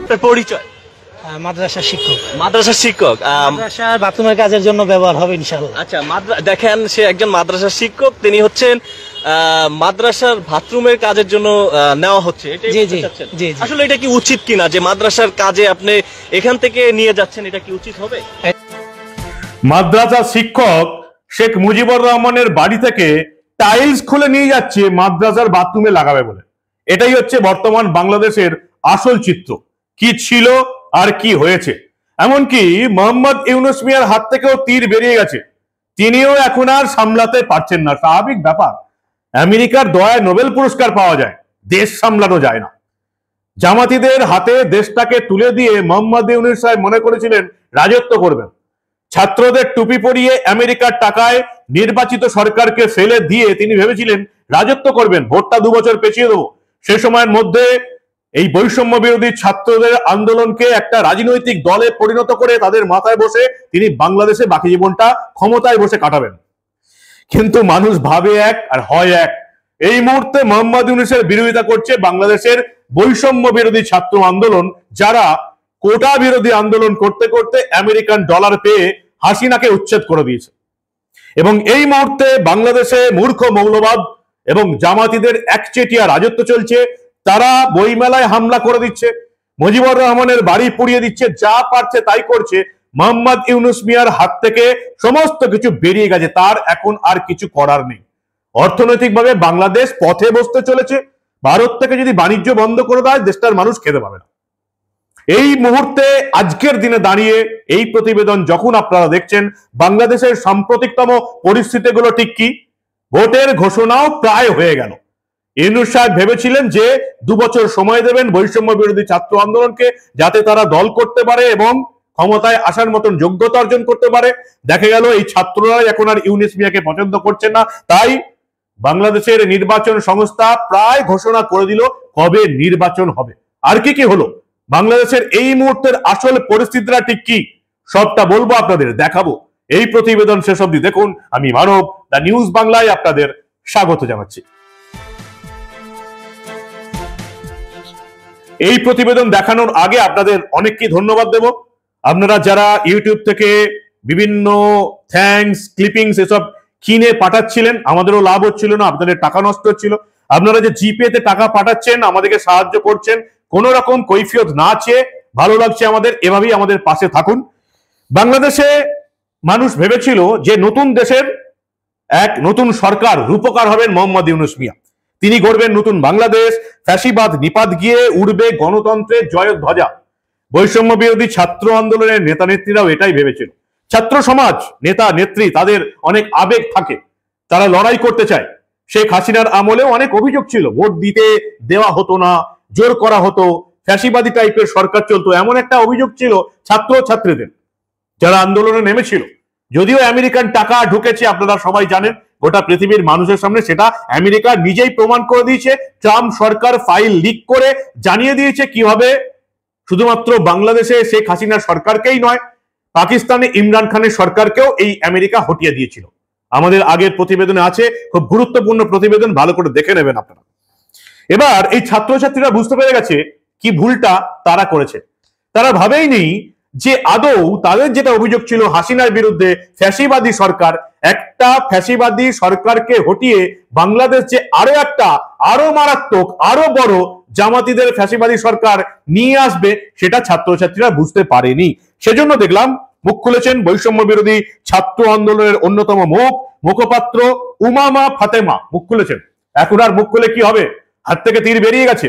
আপনার পরিচয়? মাদ্রাসার শিক্ষক। মাদ্রাসার শিক্ষক, মাদ্রাসার বাথরুমের কাজের জন্য ব্যবহার হবে ইনশাআল্লাহ। আচ্ছা, দেখেন সে একজন মাদ্রাসার শিক্ষক, তিনি হচ্ছেন মাদ্রাসার বাথরুমের কাজের জন্য নেওয়া হচ্ছে। আসলে এটা কি উচিত কিনা যে মাদ্রাসার কাজে আপনি এখান থেকে নিয়ে যাচ্ছেন, এটা কি উচিত হবে? মাদ্রাসার শিক্ষক শেখ মুজিবুর রহমানের বাড়ি থেকে টাইলস খুলে নিয়ে যাচ্ছে মাদ্রাসার বাথরুমে লাগাবে বলে। এটাই হচ্ছে বর্তমান বাংলাদেশের আসল চিত্র, কি ছিল আর কি হয়েছে। এমনকি মোহাম্মদ ইউনূস মিয়ার হাত থেকেও তীর বেরিয়ে গেছে, তিনিও এখন আর সামলাতে পারছেন না। স্বাভাবিক ব্যাপার, আমেরিকার দয়ায় নোবেল পুরস্কার পাওয়া যায়, দেশ সামলানো যায় না। জামাতিদের হাতে দেশটাকে তুলে দিয়ে মোহাম্মদ ইউনূস সাহেব মনে করেছিলেন রাজত্ব করবেন। ছাত্রদের টুপি পরিয়ে আমেরিকার টাকায় নির্বাচিত সরকারকে ফেলে দিয়ে তিনি ভেবেছিলেন রাজত্ব করবেন, ভোটটা 2 বছর পেছিয়ে দেবো। সে সময়ের মধ্যে এই বৈষম্য বিরোধী ছাত্রদের আন্দোলনকে একটা রাজনৈতিক দলে পরিণত করে তাদের মাথায় বসে তিনি বাংলাদেশে বাকি জীবনটা ক্ষমতায় বসে কাটাবেন। কিন্তু মানুষ ভাবে এক আর হয় এক। এই মুহূর্তে মোহাম্মদ ইউনূসের বিরোধিতা করছে বাংলাদেশের বৈষম্য বিরোধী ছাত্র আন্দোলন, যারা কোটা বিরোধী আন্দোলন করতে করতে আমেরিকান ডলার পেয়ে হাসিনাকে উচ্ছেদ করে দিয়েছে। এবং এই মুহূর্তে বাংলাদেশে মূর্খ মৌলবাদ এবং জামাতিদের একচেটিয়া রাজত্ব চলছে। তারা বইমেলায় হামলা করে দিচ্ছে, মুজিবুর রহমানের বাড়ি পুড়িয়ে দিচ্ছে, যা পারছে তাই করছে। মোহাম্মদ ইউনূস মিয়ার হাত থেকে সমস্ত কিছু বেরিয়ে গেছে, তার এখন আর কিছু করার নেই। অর্থনৈতিকভাবে বাংলাদেশ পথে বসতে চলেছে। ভারত থেকে যদি বাণিজ্য বন্ধ করে দেয়, দেশটার মানুষ খেতে পাবে না। এই মুহূর্তে আজকের দিনে দাঁড়িয়ে এই প্রতিবেদন যখন আপনারা দেখছেন, বাংলাদেশের সাম্প্রতিকতম পরিস্থিতিগুলো ঠিক কি? ভোটের ঘোষণাও প্রায় হয়ে গেল। ইউনূস সাহেব ভেবেছিলেন যে 2 বছর সময় দেবেন বৈষম্য বিরোধী ছাত্র আন্দোলনকে, যাতে তারা দল করতে পারে এবং ক্ষমতায় আসার মতন যোগ্যতা অর্জন করতে পারে। দেখা গেল এই ছাত্ররা এখন আর ইউনূস মিয়াকে পছন্দ করছে না। তাই বাংলাদেশের নির্বাচন সংস্থা প্রায় ঘোষণা করে দিল কবে নির্বাচন হবে। আর কি কি হলো, বাংলাদেশের এই মুহূর্তের আসল পরিস্থিতিটা ঠিক কি, সবটা বলবো আপনাদের, দেখাবো। এই প্রতিবেদন শেষ অবধি দেখুন। আমি মানব, দ্য নিউজ বাংলায় আপনাদের স্বাগত জানাচ্ছি। এই প্রতিবেদন দেখানোর আগে আপনাদের অনেককে ধন্যবাদ দেব। আপনারা যারা ইউটিউব থেকে বিভিন্ন থ্যাঙ্কস, ক্লিপিংস এসব কিনে পাঠাচ্ছিলেন, আমাদেরও লাভ হচ্ছিল না, আপনাদের টাকা নষ্ট হচ্ছিল। আপনারা যে জিপে তে টাকা পাঠাচ্ছেন, আমাদেরকে সাহায্য করছেন, কোন রকম কৈফিয়ত না চেয়ে, ভালো লাগছে আমাদের। এভাবেই আমাদের পাশে থাকুন। বাংলাদেশে মানুষ ভেবেছিল যে নতুন দেশের এক নতুন সরকার রূপকার হবেন মোহাম্মদ ইউনূস মিয়া, তিনি গড়বেন নতুন বাংলাদেশ, ফ্যাসিবাদ নিপাত গিয়ে উড়বে গণতন্ত্রের জয়ধ্বজা। বৈষম্য বিরোধী ছাত্র আন্দোলনের নেতা নেত্রীরাও এটাই ভেবেছিল। ছাত্র সমাজ, নেতা নেত্রী, তাদের অনেক আবেগ থাকে, তারা লড়াই করতে চায়। শেখ হাসিনার আমলেও অনেক অভিযোগ ছিল, ভোট দিতে দেওয়া হতো না, জোর করা হতো, ফ্যাসিবাদী টাইপের সরকার চলতো, এমন একটা অভিযোগ ছিল ছাত্র ছাত্রীদের যারা আন্দোলনে নেমেছিল। যদিও আমেরিকান টাকা ঢুকেছে, আপনারা সবাই জানেন, গোটা পৃথিবীর মানুষের সামনে সেটা আমেরিকা নিজেই প্রমাণ করে দিয়েছে। ট্রাম্প সরকার ফাইল লিক করে জানিয়ে দিয়েছে কিভাবে শুধুমাত্র বাংলাদেশে শেখ হাসিনার সরকারকেই নয়, পাকিস্তানে ইমরান খানের সরকারকেও এই আমেরিকা হটিয়ে দিয়েছিল। আমাদের আগের প্রতিবেদনে আছে, খুব গুরুত্বপূর্ণ প্রতিবেদন, ভালো করে দেখে নেবেন আপনারা। এবার এই ছাত্রছাত্রীরা বুঝতে পেরে গেছে কি ভুলটা তারা করেছে। তারা ভাবেইনি যে আদৌ তাদের যেটা অভিযোগ ছিল হাসিনার বিরুদ্ধে, ফ্যাসিবাদী সরকার, একটা ফ্যাসিবাদী সরকারকে হটিয়ে বাংলাদেশ যে আরো একটা আরো মারাত্মক আরো বড় জামাতিদের ফ্যাসিবাদী সরকার নিয়ে আসবে, সেটা ছাত্রছাত্রীরা বুঝতে পারেনি। সেজন্য দেখলাম মুখ খুলেছেন বৈষম্য বিরোধী ছাত্র আন্দোলনের অন্যতম মুখপাত্র উমামা ফাতেমা মুখ খুলেছেন। এখন আর মুখ খুলে কি হবে, হাত থেকে তীর বেরিয়ে গেছে।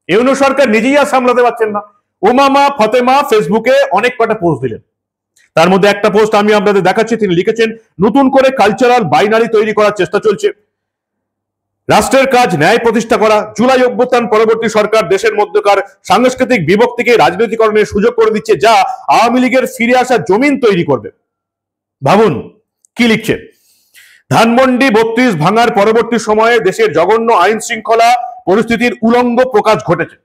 ইউনূস সরকার নিজেই আর সামলাতে পারছেন না। উমামা ফাতেমা ফেসবুকে অনেক কটা পোস্ট দিলেন, তার মধ্যে একটা পোস্ট আমি আপনাদের দেখাচ্ছি। তিনি লিখেছেন, নতুন করে কালচারাল বাইনারি তৈরি করার চেষ্টা চলছে, রাষ্ট্রের কাজ ন্যায় প্রতিষ্ঠা করা। জুলাই অভ্যুত্থান পরবর্তী সরকার দেশের মধ্যকার সাংস্কৃতিক বিভক্তিকে রাজনৈতিকরণের সুযোগ করে দিচ্ছে, যা আওয়ামী লীগের ফিরে আসা জমিন তৈরি করবে। ভাবুন কি লিখছে, ধানমন্ডি 32 ভাঙার পরবর্তী সময়ে দেশের জঘন্য আইন শৃঙ্খলা পরিস্থিতির উলঙ্গ প্রকাশ ঘটেছে।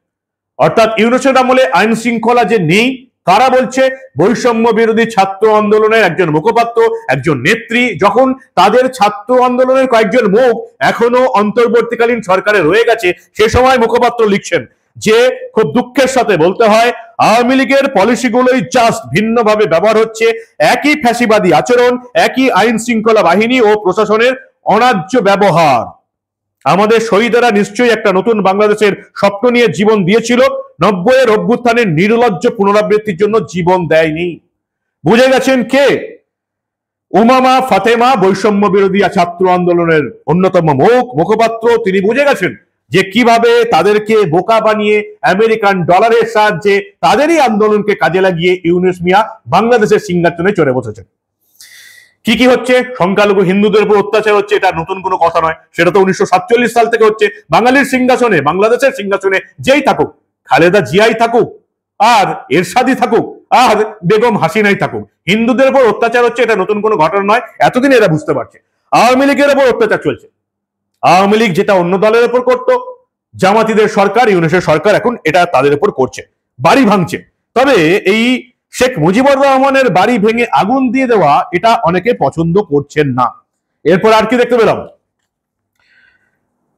অর্থাৎ ইউনূসের আমলে আইন শৃঙ্খলা যে নেই, কারা বলছে? বৈষম্য বিরোধী ছাত্র আন্দোলনের একজন মুখপাত্র, একজন নেত্রী। যখন তাদের ছাত্র আন্দোলনের কয়েকজন মুখ এখনো অন্তর্বর্তীকালীন সরকারে রয়ে গেছে, সে সময় মুখপাত্র লিখছেন, যে খুব দুঃখের সাথে বলতে হয় আওয়ামী লীগের পলিসিগুলোই জাস্ট ভিন্নভাবে ব্যবহার হচ্ছে, একই ফ্যাসিবাদী আচরণ, একই আইন শৃঙ্খলা বাহিনী ও প্রশাসনের অন্যায্য ব্যবহার। আমাদের শহীদেরা নিশ্চয়ই একটা নতুন বাংলাদেশের স্বপ্ন নিয়ে জীবন দিয়েছিল, 90-এর অভ্যুত্থানের নির্লজ্জ পুনরাবৃত্তির জন্য জীবন দেয়নি। বুঝে গেছেন কে? উমামা ফাতেমা, বৈষম্য বিরোধী ছাত্র আন্দোলনের অন্যতম মুখপাত্র। তিনি বুঝে গেছেন যে কিভাবে তাদেরকে বোকা বানিয়ে আমেরিকান ডলারের সাহায্যে তাদেরই আন্দোলনকে কাজে লাগিয়ে ইউনূস মিয়া বাংলাদেশের সিংহাসনে চড়ে বসেছেন। কি কি হচ্ছে? সংখ্যালঘু হিন্দুদের উপর অত্যাচার হচ্ছে, এটা নতুন কোনো কথা নয়। সেটা তো 1947 সাল থেকে হচ্ছে। বাঙালির সিংহাসনে, বাংলাদেশের সিংহাসনে যেই থাকুক, খালেদা জিয়াই থাকুক, আর এরশাদই থাকুক, আর বেগম হাসিনাই থাকুক, হিন্দুদের উপর অত্যাচার হচ্ছে, এটা নতুন কোনো ঘটনা নয়। এতদিন এরা বুঝতে পারছে। আওয়ামী লীগের উপর অত্যাচার চলছে। আওয়ামী লীগ যেটা অন্য দলের উপর করত, জামাতিদের সরকার, ইউনূসের সরকার এখন এটা তাদের উপর করছে, বাড়ি ভাঙছে। তবে এই শেখ মুজিবুর রহমানের বাড়ি ভেঙে আগুন দিয়ে দেওয়া, এটা অনেকে পছন্দ করছেন না। এরপর আর কি দেখতে পেলাম?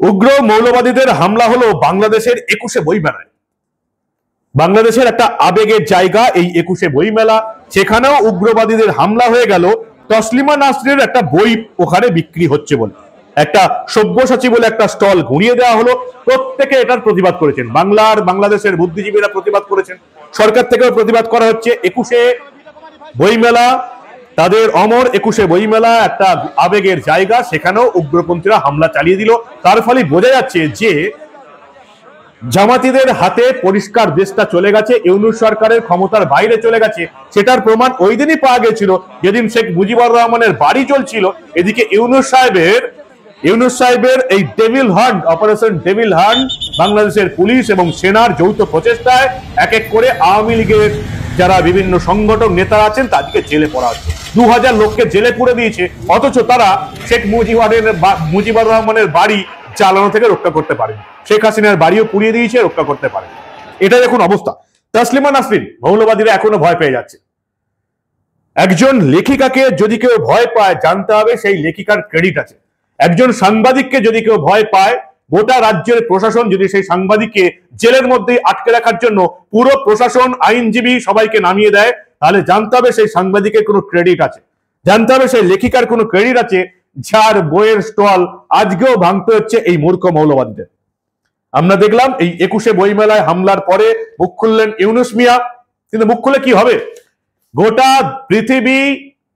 উগ্র মৌলবাদীদের হামলা হলো বাংলাদেশের 21শে বইমেলায়। বাংলাদেশের একটা আবেগের জায়গা এই 21শে বইমেলা, সেখানেও উগ্রবাদীদের হামলা হয়ে গেল। তসলিমা নাসরিনের একটা বই ওখানে বিক্রি হচ্ছে বলে একটা সব্যসাচী বলে একটা স্টল ঘুরিয়ে দেওয়া হলো। প্রত্যেকে এটার প্রতিবাদ করেছেন, বাংলাদেশের বুদ্ধিজীবীরা প্রতিবাদ করেছেন, সরকার থেকেও প্রতিবাদ করা হচ্ছে। 21শে বইমেলা, তাদের অমর 21শে বইমেলা একটা আবেগের জায়গা, সেখানেও উগ্রপন্থীরা হামলা চালিয়ে দিল। তার ফলে বোঝা যাচ্ছে যে জামাতিদের হাতে পরিষ্কার দেশটা চলে গেছে, ইউনূস সরকারের ক্ষমতার বাইরে চলে গেছে। সেটার প্রমাণ ওই দিনই পাওয়া গেছিল যেদিন শেখ মুজিবুর রহমানের বাড়ি চলছিল। এদিকে ইউনূস সাহেবের এই devil hunt, operation devil hunt, বাংলাদেশের পুলিশ এবং সেনার যৌথ প্রচেষ্টায় এক এক করে আওয়ামী লীগের যারা বিভিন্ন সংগঠন নেতারা আছেন তাদেরকে জেলে পড়া হচ্ছে। 2000 লোককে জেলে পুরে দিয়েছে, অথচ তারা শেখ মুজিবুর রহমানের বাড়ি চালানো থেকে রক্ষা করতে পারেন। শেখ হাসিনার বাড়িও পুড়িয়ে দিয়েছে, রক্ষা করতে পারেন। এটা দেখুন অবস্থা। তসলিমা নাসরিন, মৌলবাদীরা এখনো ভয় পেয়ে যাচ্ছে। একজন লেখিকাকে যদি কেউ ভয় পায়, জানতে হবে সেই লেখিকার ক্রেডিট আছে। একজন সাংবাদিককে যদি কেউ ভয় পায়, গোটা রাজ্যের প্রশাসন যদি সেই সাংবাদিককে জেলের মধ্যে আটকে রাখার জন্য পুরো প্রশাসন, আইনজীবী সবাইকে নামিয়ে দেয়, তাহলে জানতে হবে সেই সাংবাদিকের কোনো ক্রেডিট আছে, জানতে হবে সেই লেখিকার কোনো ক্রেডিট আছে, যার বইয়ের স্টল আজকেও ভাঙতে হচ্ছে এই মূর্খ মৌলবাদীদের। আমরা দেখলাম এই 21শে বইমেলায় হামলার পরে মুখ খুললেন ইউনূস মিয়া, কিন্তু মুখ খুলে কি হবে? গোটা পৃথিবী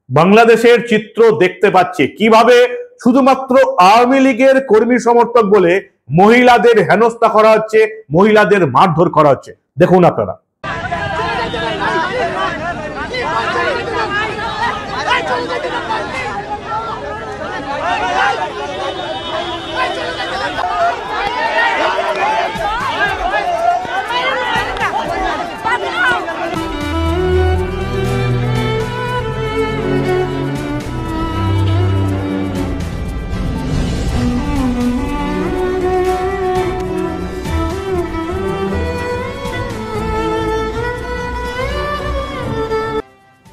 বাংলাদেশের চিত্র দেখতে পাচ্ছে কিভাবে শুধুমাত্র আওয়ামী লীগের কর্মী সমর্থক বলে মহিলাদের হেনস্থা করা হচ্ছে, মহিলাদের মারধর করা হচ্ছে। দেখুন আপনারা।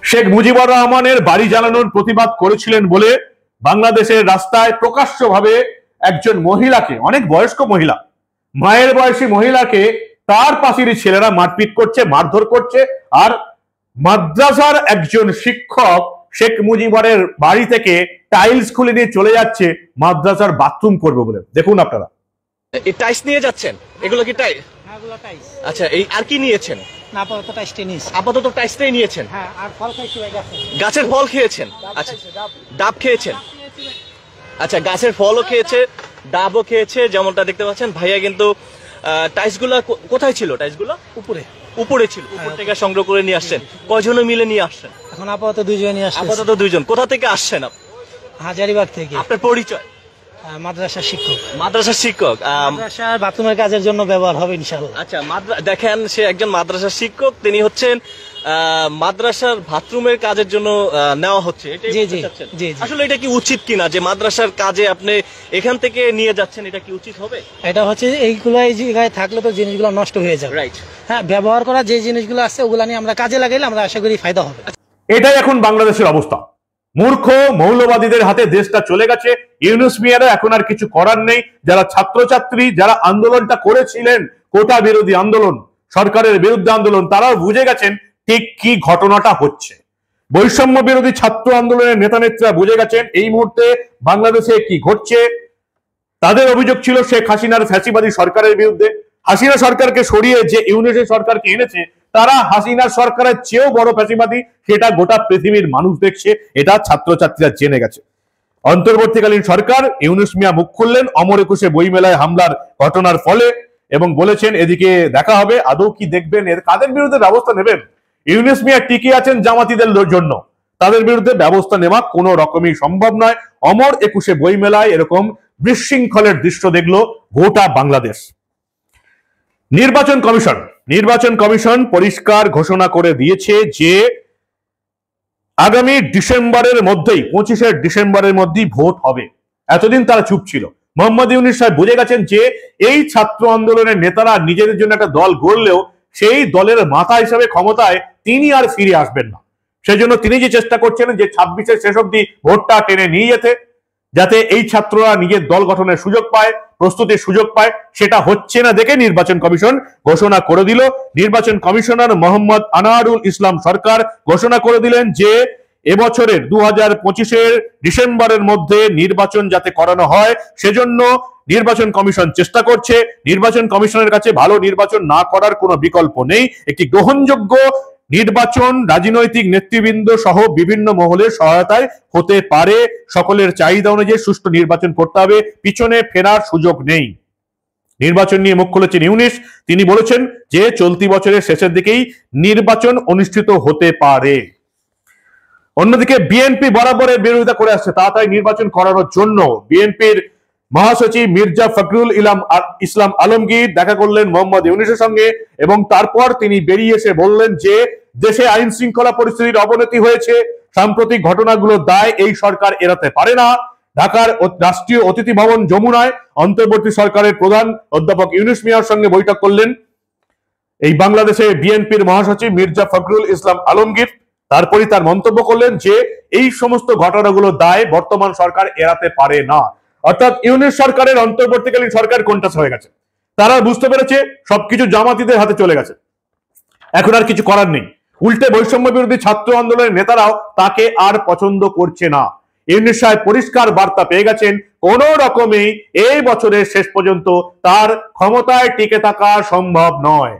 শেখ মুজিবুর রহমানের বাড়ি জ্বালানোর প্রতিবাদ করেছিলেন বলে বাংলাদেশের রাস্তায় প্রকাশ্যভাবে একজন মহিলাকে, অনেক বয়স্ক মহিলা, মায়ের বয়সী মহিলাকে তার পাশেরই ছেলেরা মারপিট করছে, মারধর করছে। আর মাদ্রাসার একজন শিক্ষক শেখ মুজিবুরের বাড়ি থেকে টাইলস খুলে নিয়ে চলে যাচ্ছে মাদ্রাসার বাথরুম করবে বলে। দেখুন আপনারা। এই টাইলস নিয়ে যাচ্ছেন, এগুলো কি টাইলস? আচ্ছা, এই আর কি নিয়েছেন? আপাতত টাইলসটাই নিয়েছেন। গাছের ফল খেয়েছেন? আচ্ছা, ডাব খেয়েছেন? আচ্ছা, গাছের ফলও খেয়েছে, ডাবও খেয়েছে, যেমনটা দেখতে পাচ্ছেন। ভাইয়া কিন্তু টাইলসগুলো কোথায় ছিল? টাইলসগুলো উপরে ছিল, উপর থেকে সংগ্রহ করে নিয়ে আসছেন। কয়জনে মিলে নিয়ে আসছেন? এখন আপাতত 2 জন নিয়ে আসছে। আপাতত 2 জন। কোথা থেকে আসছেন আপনি? হাজারীবাগ থেকে। আপনার পরিচয়? মাদ্রাসার শিক্ষক। মাদ্রাসার শিক্ষক। মাদ্রাসার বাথরুমের কাজের জন্য ব্যবহার হবে ইনশাআল্লাহ। আচ্ছা, দেখেন, সে একজন মাদ্রাসার শিক্ষক, তিনি হচ্ছেন মাদ্রাসার বাথরুমের কাজের জন্য নেওয়া হচ্ছে। আসলে এটা কি উচিত কিনা যে মাদ্রাসার কাজে আপনি এখান থেকে নিয়ে যাচ্ছেন, এটা কি উচিত হবে? এটা হচ্ছে এইগুলো এই জায়গায় থাকলে তো জিনিসগুলো নষ্ট হয়ে যাবে। রাইট। হ্যাঁ, ব্যবহার করা যে জিনিসগুলো আছে ওগুলা নিয়ে আমরা কাজে লাগাইলে আমরা আশা করি ফায়দা হবে। এটাই এখন বাংলাদেশের অবস্থা। মূর্খ মৌলবাদীদের হাতে দেশটা চলে গেছে। ইউনূস মিয়ারা এখন আর কিছু করার নেই। যারা ছাত্রছাত্রী, যারা আন্দোলনটা করেছিলেন, কোটা বিরোধী আন্দোলন, সরকারের বিরুদ্ধে আন্দোলন, তারাও বুঝে গেছেন ঠিক কি ঘটনাটা হচ্ছে। বৈষম্য বিরোধী ছাত্র আন্দোলনের নেতা নেত্রীরা বুঝে গেছেন এই মুহূর্তে বাংলাদেশে কি ঘটছে। তাদের অভিযোগ ছিল শেখ হাসিনার ফ্যাসিবাদী সরকারের বিরুদ্ধে। হাসিনা সরকারকে সরিয়ে যে ইউনিসের সরকারকে এনেছে, তারা হাসিনার সরকারের চেয়েও বড় ফ্যাসিবাদী, সেটা গোটা পৃথিবীর মানুষ দেখছে, এটা ছাত্রছাত্রীরা জেনে গেছে। অন্তর্বর্তীকালীন সরকার, ইউনুস মিয়া মুখ খুললেন অমর একুশে বইমেলায় হামলার ঘটনার ফলে এবং বলেছেন এদিকে দেখা হবে। আদৌ কি দেখবেন, এর কাদের বিরুদ্ধে ব্যবস্থা নেবেন? ইউনুস মিয়া টিকে আছেন জামাতিদের জন্য, তাদের বিরুদ্ধে ব্যবস্থা নেওয়া কোনো রকমই সম্ভব নয়। অমর একুশে বইমেলায় এরকম বিশৃঙ্খলের দৃশ্য দেখলো গোটা বাংলাদেশ। নির্বাচন কমিশন পরিষ্কার ঘোষণা করে দিয়েছে যে আগামী ডিসেম্বরের মধ্যেই, 25শে ডিসেম্বরের মধ্যেই ভোট হবে। এতদিন তারা চুপ ছিল। মোহাম্মদ ইউনূস সাহেব বুঝে গেছেন যে এই ছাত্র আন্দোলনের নেতারা নিজেদের জন্য একটা দল গড়লেও সেই দলের মাথা হিসাবে ক্ষমতায় তিনি আর ফিরে আসবেন না। সেজন্য তিনি যে চেষ্টা করছেন যে 26-এর শেষ অব্দি ভোটটা টেনে নিয়ে যেতে, যাতে এই ছাত্ররা নিজের দল গঠনের সুযোগ পায়, প্রস্তুতির সুযোগ পায়, সেটা হচ্ছে না দেখে নির্বাচন কমিশন ঘোষণা করে দিল। নির্বাচন কমিশনার মোহাম্মদ আনোয়ারুল ইসলাম সরকার ঘোষণা করে দিলেন যে এবছরের 2025-এর ডিসেম্বরের মধ্যে নির্বাচন যাতে করানো হয়, সেজন্য নির্বাচন কমিশন চেষ্টা করছে। নির্বাচন কমিশনের কাছে ভালো নির্বাচন না করার কোনো বিকল্প নেই। একটি গ্রহণযোগ্য নির্বাচন রাজনৈতিক নেতৃবৃন্দ সহ বিভিন্ন মহলের সহায়তায় হতে পারে। সকলের চাহিদা অনুযায়ী সুষ্ঠু নির্বাচন করতে হবে, পিছনে ফেরার সুযোগ নেই। নির্বাচন নিয়ে মুখ খুলেছেন ইউনূস। তিনি বলেছেন যে চলতি বছরের শেষের দিকেই নির্বাচন অনুষ্ঠিত হতে পারে। অন্যদিকে বিএনপি বরাবরের বিরোধিতা করে আসছে তাড়াতাড়ি নির্বাচন করানোর জন্য। বিএনপির মহাসচিব মির্জা ফখরুল ইসলাম আলমগীর দেখা করলেন মোহাম্মদ ইউনূসের সঙ্গে এবং তারপর তিনি বেরিয়ে এসে বললেন যে দেশে আইন শৃঙ্খলা পরিস্থিতির অবনতি হয়েছে, সাম্প্রতিক ঘটনাগুলোর দায় এই সরকার এড়াতে পারে না। ঢাকার রাষ্ট্রীয় অতিথি ভবন যমুনায় অন্তর্বর্তী সরকারের প্রধান অধ্যাপক ইউনূস মিয়ার সঙ্গে বৈঠক করলেন এই বাংলাদেশে বিএনপির মহাসচিব মির্জা ফখরুল ইসলাম আলমগীর। তারপরই তার মন্তব্য করলেন যে এই সমস্ত ঘটনাগুলোর দায় বর্তমান সরকার এড়াতে পারে না। অর্থাৎ ইউনূস সরকারের অন্তর্বর্তীকালীন সরকার কোনটাস হয়ে গেছে, তারা বুঝতে পেরেছে সবকিছু জামাতিদের হাতে চলে গেছে, এখন আর কিছু করার নেই। উল্টে বৈষম্য বিরোধী ছাত্র আন্দোলনের নেতারাও তাকে আর পছন্দ করছে না। ইউনূস সাহেব পরিষ্কার বার্তা পেয়ে গেছেন কোন রকমেই এই বছরের শেষ পর্যন্ত তার ক্ষমতায় টিকে থাকা সম্ভব নয়।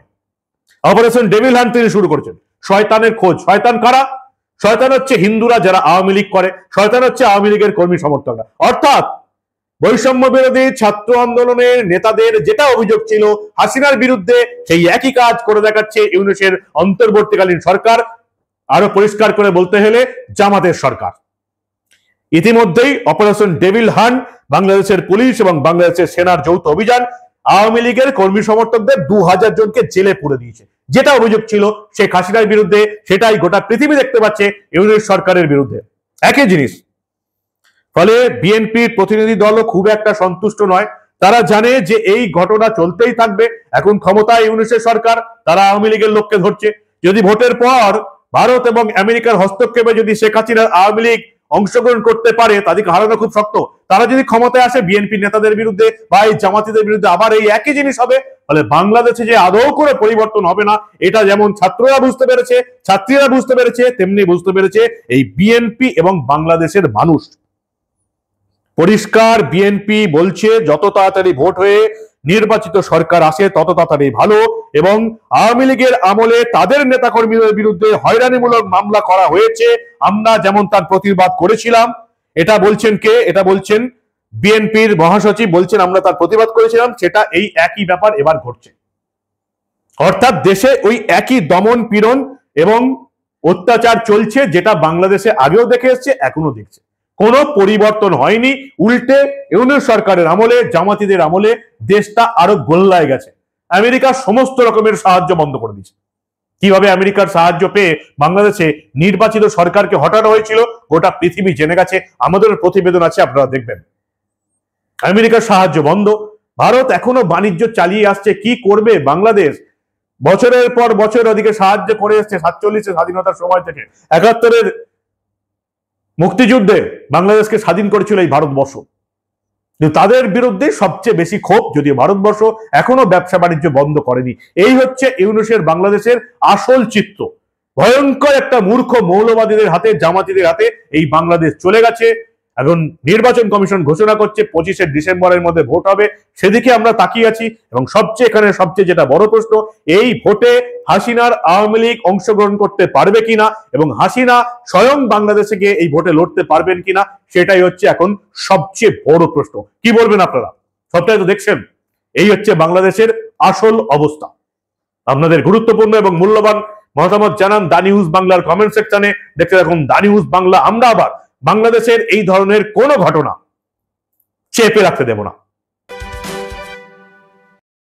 অপারেশন ডেভিল হান্ট তিনি শুরু করেছেন। শয়তানের খোঁজ। শয়তান কারা? শয়তান হচ্ছে হিন্দুরা যারা আওয়ামী লীগ করে, শয়তান হচ্ছে আওয়ামী লীগের কর্মী সমর্থকরা। অর্থাৎ বৈষম্য বিরোধী ছাত্র আন্দোলনের নেতাদের যেটা অভিযোগ ছিল হাসিনার বিরুদ্ধে, সেই একই কাজ করে দেখাচ্ছে ইউনূসের অন্তর্বর্তীকালীন সরকার। আরো পরিষ্কার করে বলতে হলে জামাতের সরকার। ইতিমধ্যেই অপারেশন ডেভিল হান্ট, বাংলাদেশের পুলিশ এবং বাংলাদেশের সেনার যৌথ অভিযান আওয়ামী লীগের কর্মী সমর্থকদের 2000 জনকে জেলে পুরে দিয়েছে। যেটা অভিযোগ ছিল শেখ হাসিনার বিরুদ্ধে, সেটাই গোটা পৃথিবী দেখতে পাচ্ছে ইউনূস সরকারের বিরুদ্ধে। একই জিনিস। ফলে বিএনপির প্রতিনিধি দলও খুব একটা সন্তুষ্ট নয়। তারা জানে যে এই ঘটনা চলতেই থাকবে। এখন ক্ষমতায় ইউনূসের সরকার, তারা আওয়ামী লীগের লোককে ধরছে। যদি ভোটের পর ভারত এবং আমেরিকার হস্তক্ষেপে যদি শেখ হাসিনার আওয়ামী লীগ অংশগ্রহণ করতে পারে, তাদেরকে হারানো খুব শক্ত। তারা যদি ক্ষমতায় আসে বিএনপি নেতাদের বিরুদ্ধে বা এই জামাতিদের বিরুদ্ধে, আবার এই একই জিনিস হবে। ফলে বাংলাদেশে যে আদৌ করে পরিবর্তন হবে না, এটা যেমন ছাত্ররা বুঝতে পেরেছে, ছাত্রীরা বুঝতে পেরেছে, তেমনি বুঝতে পেরেছে এই বিএনপি এবং বাংলাদেশের মানুষ। পরিষ্কার বিএনপি বলছে যত তাড়াতাড়ি ভোট হয়ে নির্বাচিত সরকার আসে তত তাড়াতাড়ি ভালো। এবং আওয়ামী লীগের আমলে তাদের নেতাকর্মীদের বিরুদ্ধে হয়রানিমূলক মামলা করা হয়েছে, আমরা যেমন তার প্রতিবাদ করেছিলাম। এটা বলছেন কে? এটা বলছেন বিএনপির মহাসচিব, বলছেন আমরা তার প্রতিবাদ করেছিলাম। সেটা এই একই ব্যাপার এবার ঘটছে। অর্থাৎ দেশে ওই একই দমন পীড়ন এবং অত্যাচার চলছে, যেটা বাংলাদেশে আগেও দেখে এসছে, এখনো দেখছে। কোনো পরিবর্তন হয়নি। উল্টে ইউনূস সরকারের আমলে, জামাতিদের আমলে দেশটা আরো গোল্লায় গেছে। আমেরিকার সমস্ত রকমের সাহায্য বন্ধ করে দিয়েছে। কিভাবে আমেরিকার সাহায্য পেয়ে বাংলাদেশে নির্বাচিত সরকারকে হটানো হয়েছিল গোটা পৃথিবী জেনে গেছে। আমাদের প্রতিবেদন আছে, আপনারা দেখবেন। আমেরিকার সাহায্য বন্ধ। ভারত এখনো বাণিজ্য চালিয়ে আসছে। কি করবে বাংলাদেশ? বছরের পর বছর ওদিকে সাহায্য করে এসছে। 47-এর স্বাধীনতার সময় থেকে 71-এর মুক্তিযুদ্ধে বাংলাদেশকে স্বাধীন করেছিল এই ভারতবর্ষ। কিন্তু তাদের বিরুদ্ধে সবচেয়ে বেশি ক্ষোভ, যদিও ভারতবর্ষ এখনো ব্যবসা বাণিজ্য বন্ধ করেনি। এই হচ্ছে ইউনূসের বাংলাদেশের আসল চিত্র। ভয়ঙ্কর একটা মূর্খ মৌলবাদীদের হাতে, জামাতিদের হাতে এই বাংলাদেশ চলে গেছে। এখন নির্বাচন কমিশন ঘোষণা করছে 25শে ডিসেম্বরের মধ্যে ভোট হবে, সেদিকে আমরা তাকিয়ে আছি। এবং সবচেয়ে যেটা বড় প্রশ্ন, এই ভোটে হাসিনার আওয়ামী লীগ অংশগ্রহণ করতে পারবে কিনা এবং হাসিনা স্বয়ং বাংলাদেশে গিয়ে এই ভোটে লড়তে পারবেন কিনা, সেটাই হচ্ছে এখন সবচেয়ে বড় প্রশ্ন। কি বলবেন আপনারা? সবটাই তো দেখছেন। এই হচ্ছে বাংলাদেশের আসল অবস্থা। আপনাদের গুরুত্বপূর্ণ এবং মূল্যবান মতামত জানান দা নিউজ বাংলার কমেন্ট সেকশনে। দেখতে থাকুন দা নিউজ বাংলা। আমরা আবার বাংলাদেশের এই ধরনের কোনো ঘটনা চেপে রাখতে দেব না।